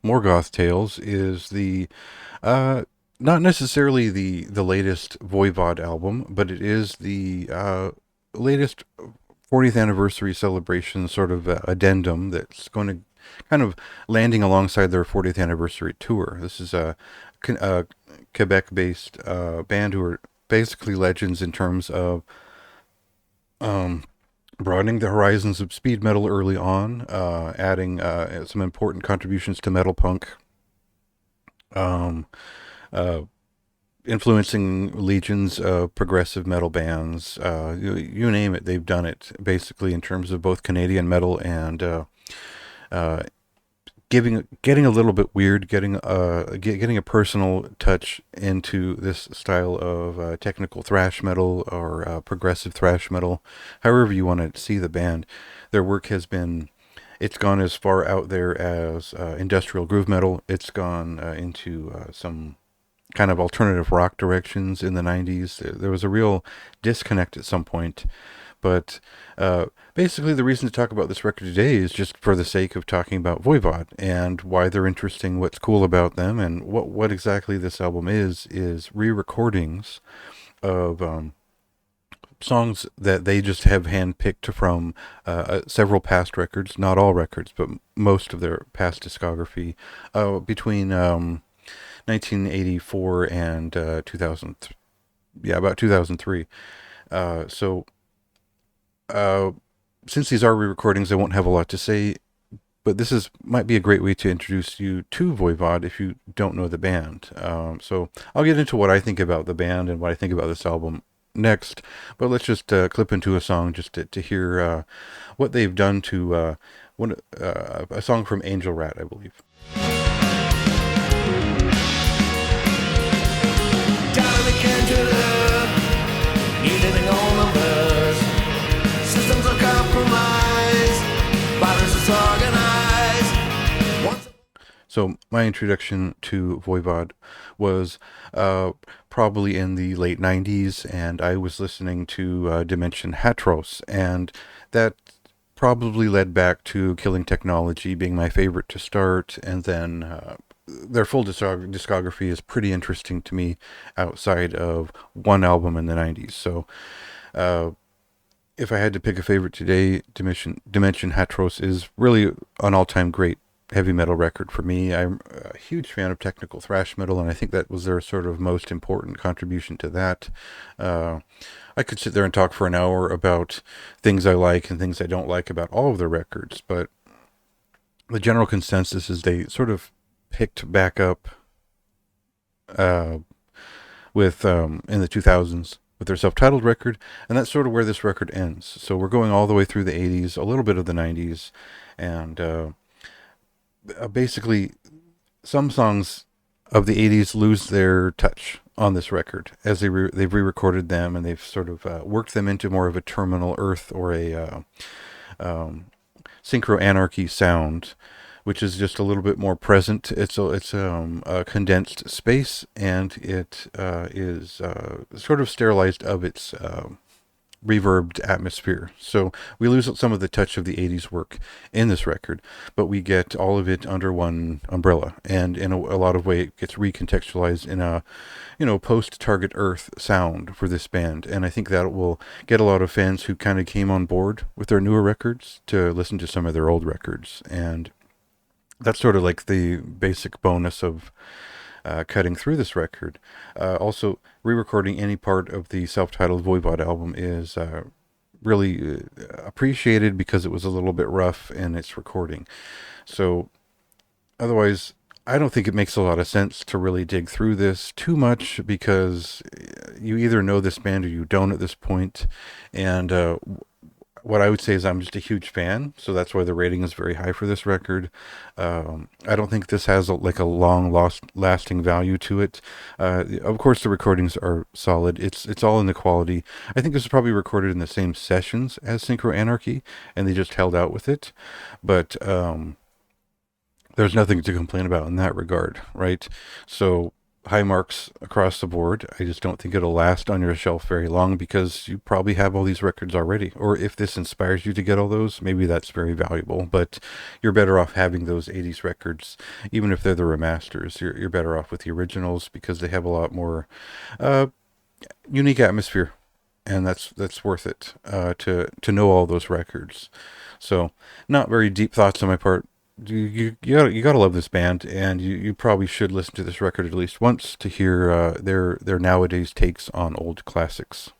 Morgöth Tales is the uh, not necessarily the latest VOIVOD album, but it is the latest 40th anniversary celebration sort of addendum that's going to kind of landing alongside their 40th anniversary tour. This is a Quebec-based band who are basically legends in terms of um, broadening the horizons of speed metal early on, adding some important contributions to metal punk, um, uh, influencing legions of progressive metal bands. You name it, they've done it basically in terms of both Canadian metal and uh, getting a little bit weird, getting a personal touch into this style of technical thrash metal or progressive thrash metal, however you want to see the band. Their work has been it's gone as far out there as industrial groove metal. It's gone into some kind of alternative rock directions in the 90s. There was a real disconnect at some point, but uh, basically, the reason to talk about this record today is just for the sake of talking about VOIVOD and why they're interesting, what's cool about them, and what exactly this album is re-recordings of songs that they just have handpicked from several past records, not all records, but most of their past discography, between 1984 and 2000, yeah, about 2003. So uh, since these are re-recordings, I won't have a lot to say, but this is might be a great way to introduce you to Voivod if you don't know the band. So I'll get into what I think about the band and what I think about this album next, but let's just clip into a song just to hear what they've done to a song from Angel Rat, I believe. So my introduction to Voivod was probably in the late 90s, and I was listening to Dimension Hatros, and that probably led back to Killing Technology being my favorite to start, and then their full discography is pretty interesting to me outside of one album in the 90s. So uh, if I had to pick a favorite today, Dimension Hatros is really an all-time great heavy metal record for me. I'm a huge fan of technical thrash metal, and I think that was their sort of most important contribution to that. Uh, I could sit there and talk for an hour about things I like and things I don't like about all of their records, but the general consensus is they sort of picked back up uh, with in the 2000s with their self-titled record, and that's sort of where this record ends. So we're going all the way through the 80s, a little bit of the 90s, and basically some songs of the 80s lose their touch on this record as they've re-recorded them, and they've sort of worked them into more of a Terminal Earth or a um, Synchro Anarchy sound, which is just a little bit more present. It's a condensed space, and it is sort of sterilized of its reverbed atmosphere. So we lose some of the touch of the 80s work in this record, but we get all of it under one umbrella. And in a lot of way, it gets recontextualized in a, post-Target Earth sound for this band. And I think that will get a lot of fans who kind of came on board with their newer records to listen to some of their old records. And that's sort of like the basic bonus of cutting through this record. Also, re-recording any part of the self-titled Voivod album is really appreciated because it was a little bit rough in its recording. So, otherwise, I don't think it makes a lot of sense to really dig through this too much because you either know this band or you don't at this point. And what I would say is I'm just a huge fan, so that's why the rating is very high for this record. I don't think this has like a long lasting value to it. Of course, the recordings are solid. It's all in the quality. I think this is probably recorded in the same sessions as Synchro Anarchy, and they just held out with it. But there's nothing to complain about in that regard, right? So high marks across the board. I just don't think it'll last on your shelf very long because you probably have all these records already. Or if this inspires you to get all those, maybe that's very valuable. But you're better off having those 80s records, even if they're the remasters. You're better off with the originals because they have a lot more uh, unique atmosphere, and that's worth it to know all those records. So, not very deep thoughts on my part. You gotta love this band, and you probably should listen to this record at least once to hear their nowadays takes on old classics.